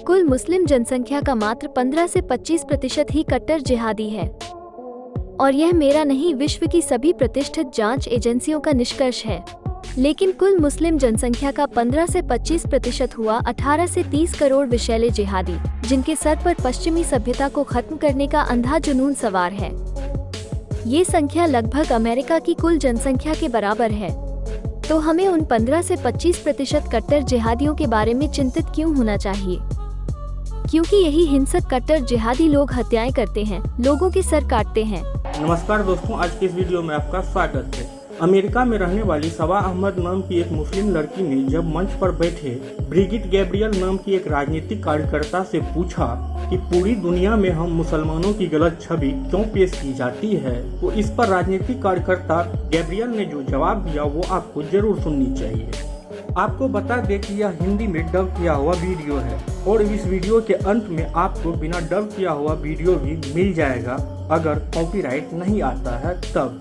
कुल मुस्लिम जनसंख्या का मात्र 15 से 25% ही कट्टर जिहादी है। और यह मेरा नहीं, विश्व की सभी प्रतिष्ठित जांच एजेंसियों का निष्कर्ष है। लेकिन कुल मुस्लिम जनसंख्या का 15 से 25% हुआ 18 से 30 करोड़ विषैले जिहादी, जिनके सर पर पश्चिमी सभ्यता को खत्म करने का अंधा जुनून सवार है। ये संख्या लगभग अमेरिका की कुल जनसंख्या के बराबर है। तो हमें उन 15 से 25% कट्टर जिहादियों के बारे में चिंतित क्यों होना चाहिए? क्योंकि यही हिंसक कट्टर जिहादी लोग हत्याएं करते हैं, लोगों के सर काटते हैं। नमस्कार दोस्तों, आज की इस वीडियो में आपका स्वागत है। अमेरिका में रहने वाली सबा अहमद नाम की एक मुस्लिम लड़की ने जब मंच पर बैठे ब्रिगिट गैब्रियल नाम की एक राजनीतिक कार्यकर्ता से पूछा कि पूरी दुनिया में हम मुसलमानों की गलत छवि क्यों पेश की जाती है, तो इस पर राजनीतिक कार्यकर्ता गैब्रियल ने जो जवाब दिया वो आपको जरूर सुननी चाहिए। आपको बता दें कि यह हिंदी में डब किया हुआ वीडियो है और इस वीडियो के अंत में आपको बिना डब किया हुआ वीडियो भी मिल जाएगा, अगर कॉपीराइट नहीं आता है तब।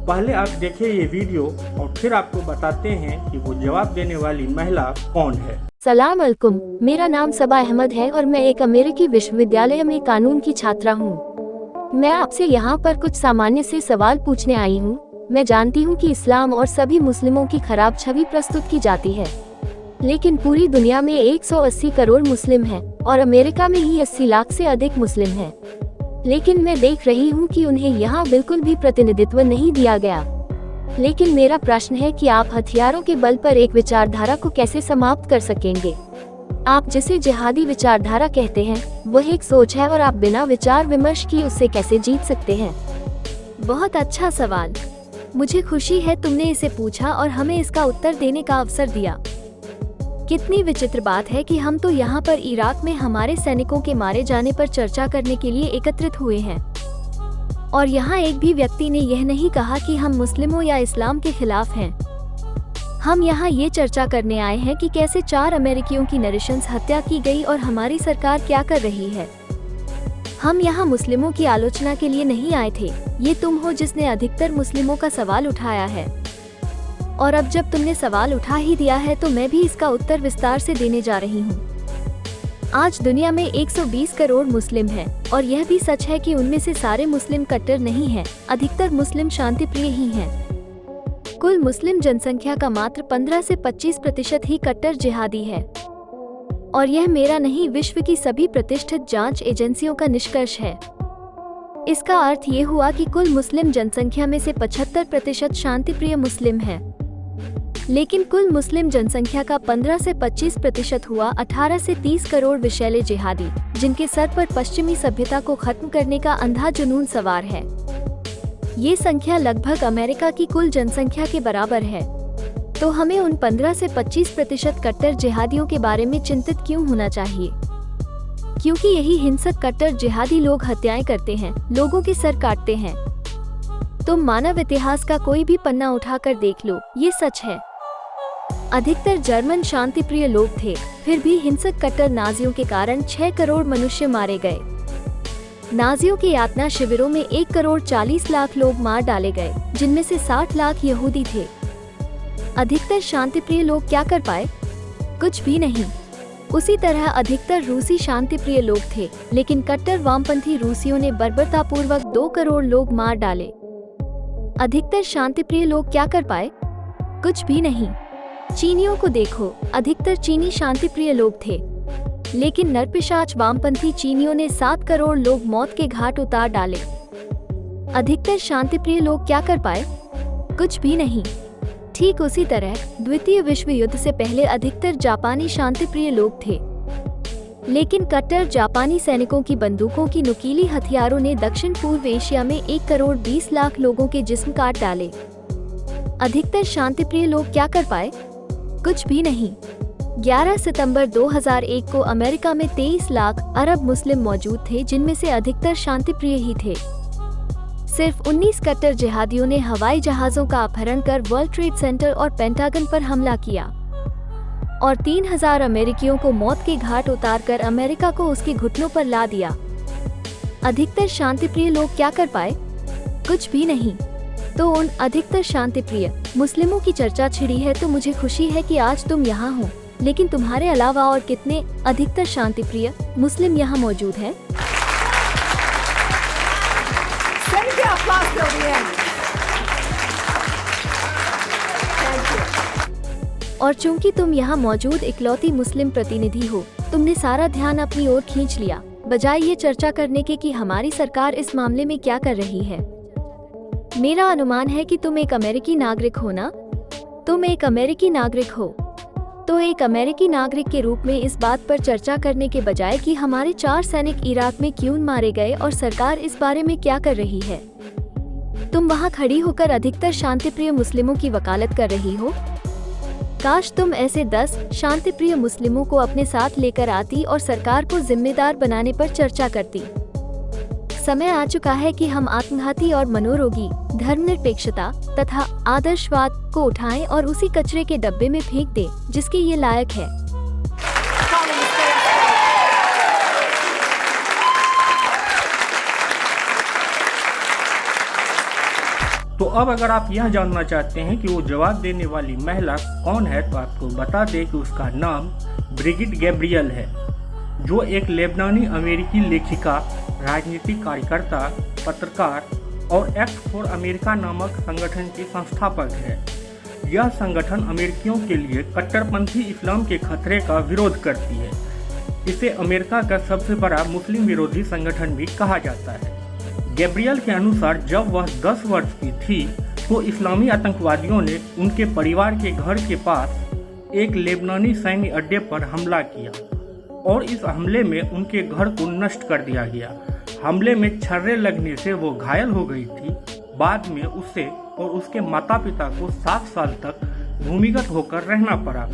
पहले आप देखिए ये वीडियो और फिर आपको बताते हैं कि वो जवाब देने वाली महिला कौन है। सलाम अलैकुम, मेरा नाम सबा अहमद है और मैं एक अमेरिकी विश्वविद्यालय में कानून की छात्रा हूँ। मैं आपसे यहाँ पर कुछ सामान्य से सवाल पूछने आई हूँ। मैं जानती हूँ कि इस्लाम और सभी मुस्लिमों की खराब छवि प्रस्तुत की जाती है, लेकिन पूरी दुनिया में 180 करोड़ मुस्लिम हैं और अमेरिका में ही 80 लाख से अधिक मुस्लिम हैं। लेकिन मैं देख रही हूँ कि उन्हें यहाँ बिल्कुल भी प्रतिनिधित्व नहीं दिया गया। लेकिन मेरा प्रश्न है कि आप हथियारों के बल पर एक विचारधारा को कैसे समाप्त कर सकेंगे? आप जिसे जिहादी विचारधारा कहते हैं वह एक सोच है और आप बिना विचार विमर्श की उससे कैसे जीत सकते हैं? बहुत अच्छा सवाल। मुझे खुशी है तुमने इसे पूछा और हमें इसका उत्तर देने का अवसर दिया। कितनी विचित्र बात है कि हम तो यहाँ पर इराक में हमारे सैनिकों के मारे जाने पर चर्चा करने के लिए एकत्रित हुए हैं, और यहाँ एक भी व्यक्ति ने यह नहीं कहा कि हम मुस्लिमों या इस्लाम के खिलाफ हैं। हम यहाँ ये चर्चा करने आए हैं कि कैसे 4 अमेरिकियों की नृशंस हत्या की गई और हमारी सरकार क्या कर रही है। हम यहाँ मुस्लिमों की आलोचना के लिए नहीं आए थे। ये तुम हो जिसने अधिकतर मुस्लिमों का सवाल उठाया है, और अब जब तुमने सवाल उठा ही दिया है तो मैं भी इसका उत्तर विस्तार से देने जा रही हूँ। आज दुनिया में 120 करोड़ मुस्लिम हैं, और यह भी सच है कि उनमें से सारे मुस्लिम कट्टर नहीं हैं। अधिकतर मुस्लिम शांतिप्रिय ही हैं। कुल मुस्लिम जनसंख्या का मात्र 15 से 25% ही कट्टर जिहादी है, और यह मेरा नहीं, विश्व की सभी प्रतिष्ठित जांच एजेंसियों का निष्कर्ष है। इसका अर्थ ये हुआ कि कुल मुस्लिम जनसंख्या में से 75% शांतिप्रिय मुस्लिम हैं। लेकिन कुल मुस्लिम जनसंख्या का 15 से 25% हुआ 18 से 30 करोड़ विषैले जिहादी, जिनके सर पर पश्चिमी सभ्यता को खत्म करने का अंधा जुनून सवार है। ये संख्या लगभग अमेरिका की कुल जनसंख्या के बराबर है। तो हमें उन 15 से 25% कट्टर जिहादियों के बारे में चिंतित क्यों होना चाहिए? क्योंकि यही हिंसक कट्टर जिहादी लोग हत्याएं करते हैं, लोगों के सर काटते हैं। तुम मानव इतिहास का कोई भी पन्ना उठाकर देख लो, ये सच है। अधिकतर जर्मन शांतिप्रिय लोग थे, फिर भी हिंसक कट्टर नाजियों के कारण 6 करोड़ मनुष्य मारे गए। नाजियों के यातना शिविरों में 1 करोड़ 40 लाख लोग मार डाले गए, जिनमें से 60 लाख यहूदी थे। अधिकतर शांतिप्रिय लोग क्या कर पाए? कुछ भी नहीं। उसी तरह अधिकतर रूसी शांतिप्रिय लोग थे, लेकिन कट्टर वामपंथी रूसियों ने बर्बरतापूर्वक 2 करोड़ लोग मार डाले। अधिकतर शांतिप्रिय लोग क्या कर पाए? कुछ भी नहीं। चीनियों को देखो, अधिकतर चीनी शांतिप्रिय लोग थे, लेकिन नरपिशाच वामपंथी चीनियों ने 7 करोड़ लोग मौत के घाट उतार डाले। अधिकतर शांतिप्रिय लोग क्या कर पाए? कुछ भी नहीं। ठीक उसी तरह द्वितीय विश्व युद्ध से पहले अधिकतर जापानी शांतिप्रिय लोग थे, लेकिन कट्टर जापानी सैनिकों की बंदूकों की नुकीली हथियारों ने दक्षिण पूर्व एशिया में 1 करोड़ 20 लाख लोगों के जिस्म काट डाले। अधिकतर शांतिप्रिय लोग क्या कर पाए? कुछ भी नहीं। 11 सितंबर 2001 को अमेरिका में 23 लाख अरब मुस्लिम मौजूद थे, जिनमें से अधिकतर शांतिप्रिय ही थे। सिर्फ 19 कट्टर जिहादियों ने हवाई जहाजों का अपहरण कर वर्ल्ड ट्रेड सेंटर और पेंटागन पर हमला किया, और 3000 अमेरिकियों को मौत के घाट उतारकर अमेरिका को उसके घुटनों पर ला दिया। अधिकतर शांतिप्रिय लोग क्या कर पाए? कुछ भी नहीं। तो उन अधिकतर शांतिप्रिय मुस्लिमों की चर्चा छिड़ी है, तो मुझे खुशी है कि आज तुम यहाँ हो। लेकिन तुम्हारे अलावा और कितने अधिकतर शांतिप्रिय मुस्लिम यहाँ मौजूद हैं? और चूंकि तुम यहाँ मौजूद इकलौती मुस्लिम प्रतिनिधि हो, तुमने सारा ध्यान अपनी ओर खींच लिया, बजाय ये चर्चा करने के कि हमारी सरकार इस मामले में क्या कर रही है। मेरा अनुमान है कि तुम एक अमेरिकी नागरिक हो ना? तुम एक अमेरिकी नागरिक हो। तो एक अमेरिकी नागरिक के रूप में इस बात पर चर्चा करने के बजाय कि हमारे 4 सैनिक इराक में क्यों मारे गए और सरकार इस बारे में क्या कर रही है, तुम वहाँ खड़ी होकर अधिकतर शांतिप्रिय मुस्लिमों की वकालत कर रही हो। काश तुम ऐसे 10 शांतिप्रिय मुस्लिमों को अपने साथ लेकर आती और सरकार को जिम्मेदार बनाने पर चर्चा करती। समय आ चुका है कि हम आत्मघाती और मनोरोगी धर्मनिरपेक्षता तथा आदर्शवाद को उठाएं और उसी कचरे के डब्बे में फेंक दें जिसके ये लायक है। तो अब अगर आप यह जानना चाहते हैं कि वो जवाब देने वाली महिला कौन है, तो आपको बता दें कि उसका नाम ब्रिगिट गैब्रियल है, जो एक लेबनानी अमेरिकी लेखिका, राजनीतिक कार्यकर्ता, पत्रकार और एक्ट फॉर अमेरिका नामक संगठन की संस्थापक है। यह संगठन अमेरिकियों के लिए कट्टरपंथी इस्लाम के खतरे का विरोध करती है। इसे अमेरिका का सबसे बड़ा मुस्लिम विरोधी संगठन भी कहा जाता है। गैब्रियल के अनुसार जब वह 10 वर्ष की थी तो इस्लामी आतंकवादियों ने उनके परिवार के घर के पास एक लेबनानी सैन्य अड्डे पर हमला किया और इस हमले में उनके घर को नष्ट कर दिया गया। हमले में छर्रे लगने से वो घायल हो गई थी। बाद में उसे और उसके माता पिता को 7 साल तक भूमिगत होकर रहना पड़ा।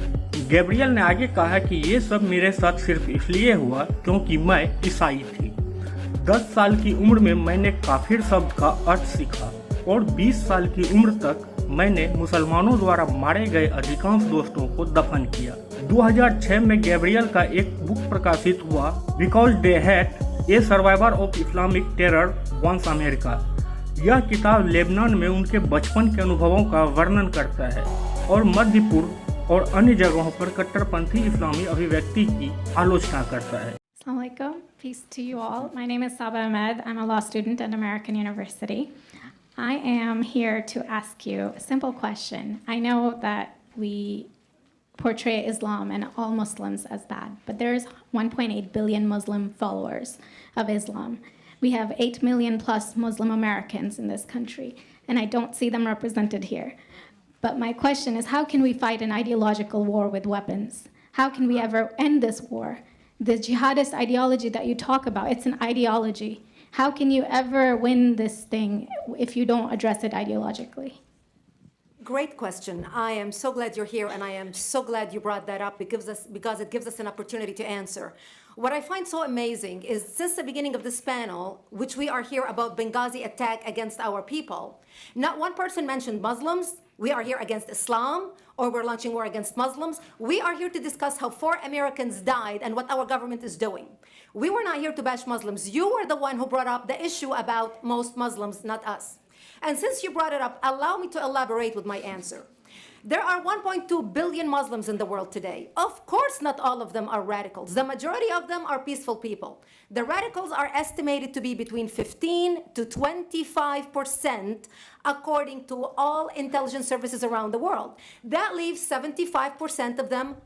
गैब्रियल ने आगे कहा कि ये सब मेरे साथ सिर्फ इसलिए हुआ क्योंकि मैं ईसाई थी। 10 साल की उम्र में मैंने काफिर शब्द का अर्थ सीखा और 20 साल की उम्र तक मैंने मुसलमानों द्वारा मारे गए अधिकांश दोस्तों को दफन किया। 2006 में गैब्रियल का एक बुक प्रकाशित हुआ, because they had a survivor of Islamic terror once America. यह किताब लेबनान में उनके बचपन के अनुभवों का वर्णन करता है और मध्य पूर्व और अन्य जगहों पर कट्टरपंथी इस्लामी अभिव्यक्ति की आलोचना करता है। Assalamu alaikum. Peace to you all. My name is Saba Ahmed. I'm a law student at American University. I am here to ask you a simple question. I know that we portray Islam and all Muslims as bad, but there's 1.8 billion Muslim followers of Islam. We have 8 million plus Muslim Americans in this country, and I don't see them represented here. But my question is, how can we fight an ideological war with weapons? How can we ever end this war? The jihadist ideology that you talk about, it's an ideology. How can you ever win this thing if you don't address it ideologically? Great question. I am so glad you're here, and I am so glad you brought that up because it gives us an opportunity to answer. What I find so amazing is since the beginning of this panel, which we are here about Benghazi attack against our people, not one person mentioned Muslims. We are here against Islam, or we're launching war against Muslims. We are here to discuss how 4 Americans died and what our government is doing. We were not here to bash Muslims. You were the one who brought up the issue about most Muslims, not us. And since you brought it up, allow me to elaborate with my answer. There are 1.2 billion Muslims in the world today. Of course, not all of them are radicals. The majority of them are peaceful people. The radicals are estimated to be between 15 to 25%, according to all intelligence services around the world. That leaves 75% of them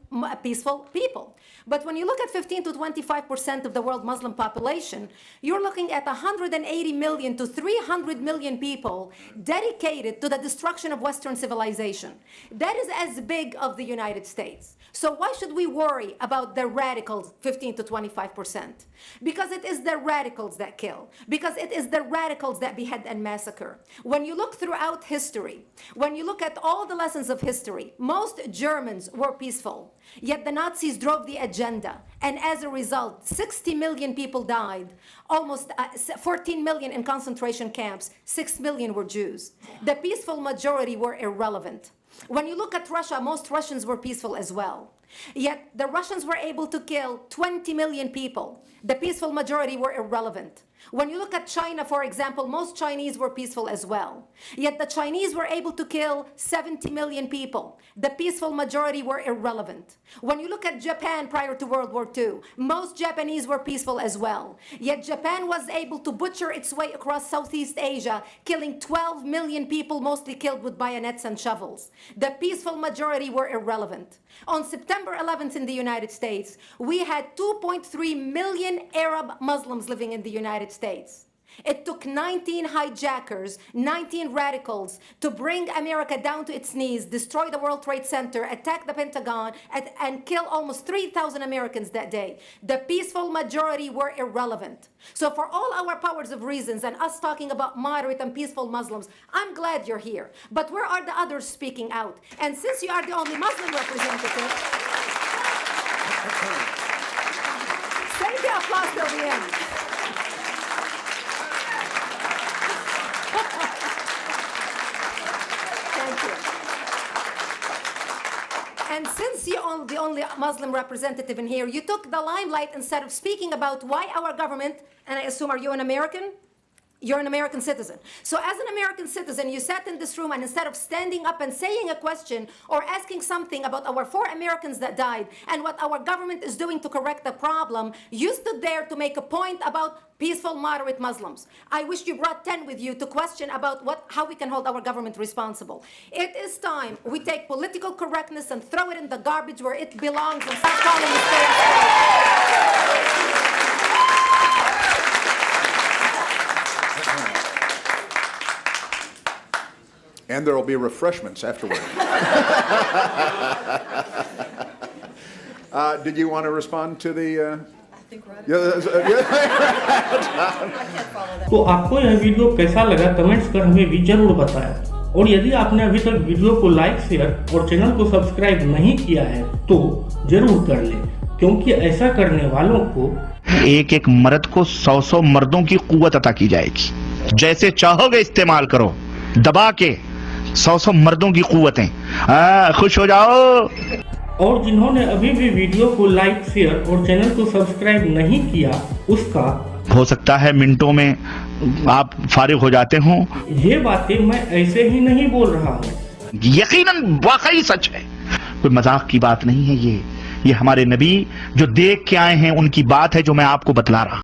peaceful people. But when you look at 15 to 25% of the world Muslim population, you're looking at 180 million to 300 million people dedicated to the destruction of Western civilization. That is as big of the United States. So why should we worry about the radicals, 15 to 25%? Because it is the radicals that kill. Because it is the radicals that behead and massacre. When you look throughout history, when you look at all the lessons of history, most Germans were peaceful. Yet the Nazis drove the agenda. And as a result, 60 million people died. Almost 14 million in concentration camps. 6 million were Jews. The peaceful majority were irrelevant. When you look at Russia, most Russians were peaceful as well. Yet the Russians were able to kill 20 million people. The peaceful majority were irrelevant. When you look at China, for example, most Chinese were peaceful as well. Yet the Chinese were able to kill 70 million people. The peaceful majority were irrelevant. When you look at Japan prior to World War II, most Japanese were peaceful as well. Yet Japan was able to butcher its way across Southeast Asia, killing 12 million people, mostly killed with bayonets and shovels. The peaceful majority were irrelevant. On September 11th in the United States, we had 2.3 million Arab Muslims living in the United States. It took 19 hijackers, 19 radicals to bring America down to its knees, destroy the World Trade Center, attack the Pentagon, and kill almost 3,000 Americans that day. The peaceful majority were irrelevant. So for all our powers of reasons and us talking about moderate and peaceful Muslims, I'm glad you're here. But where are the others speaking out? And since you are the only Muslim representative, save the applause till the end. And since you're the only Muslim representative in here, you took the limelight instead of speaking about why our government, and I assume, are you an American? You're an American citizen. So as an American citizen, you sat in this room and instead of standing up and saying a question or asking something about our 4 Americans that died and what our government is doing to correct the problem, you stood there to make a point about peaceful, moderate Muslims. I wish you brought 10 with you to question about how we can hold our government responsible. It is time we take political correctness and throw it in the garbage where it belongs and stop calling it state. And there will be refreshments afterward. Did you want to respond to the? I think we're out of तो आपको यह video कैसा लगा comments कर हमें भी जरूर बताएं। और यदि आपने अभी तक वीडियो को लाइक, शेयर और चैनल को सब्सक्राइब नहीं किया है तो जरूर कर लें, क्योंकि ऐसा करने वालों को एक एक मर्द को 100 मर्दों की कुव्वत अता की जाएगी। जैसे चाहोगे इस्तेमाल करो, दबा के 100 मर्दों की कुव्वतें। खुश हो जाओ। और जिन्होंने अभी भी वीडियो को लाइक, शेयर और चैनल को सब्सक्राइब नहीं किया, उसका हो सकता है मिनटों में आप फारिग हो जाते हो। ये बातें मैं ऐसे ही नहीं बोल रहा हूँ, यकीनन वाकई सच है, कोई मजाक की बात नहीं है। ये हमारे नबी जो देख के आए हैं उनकी बात है जो मैं आपको बतला रहा।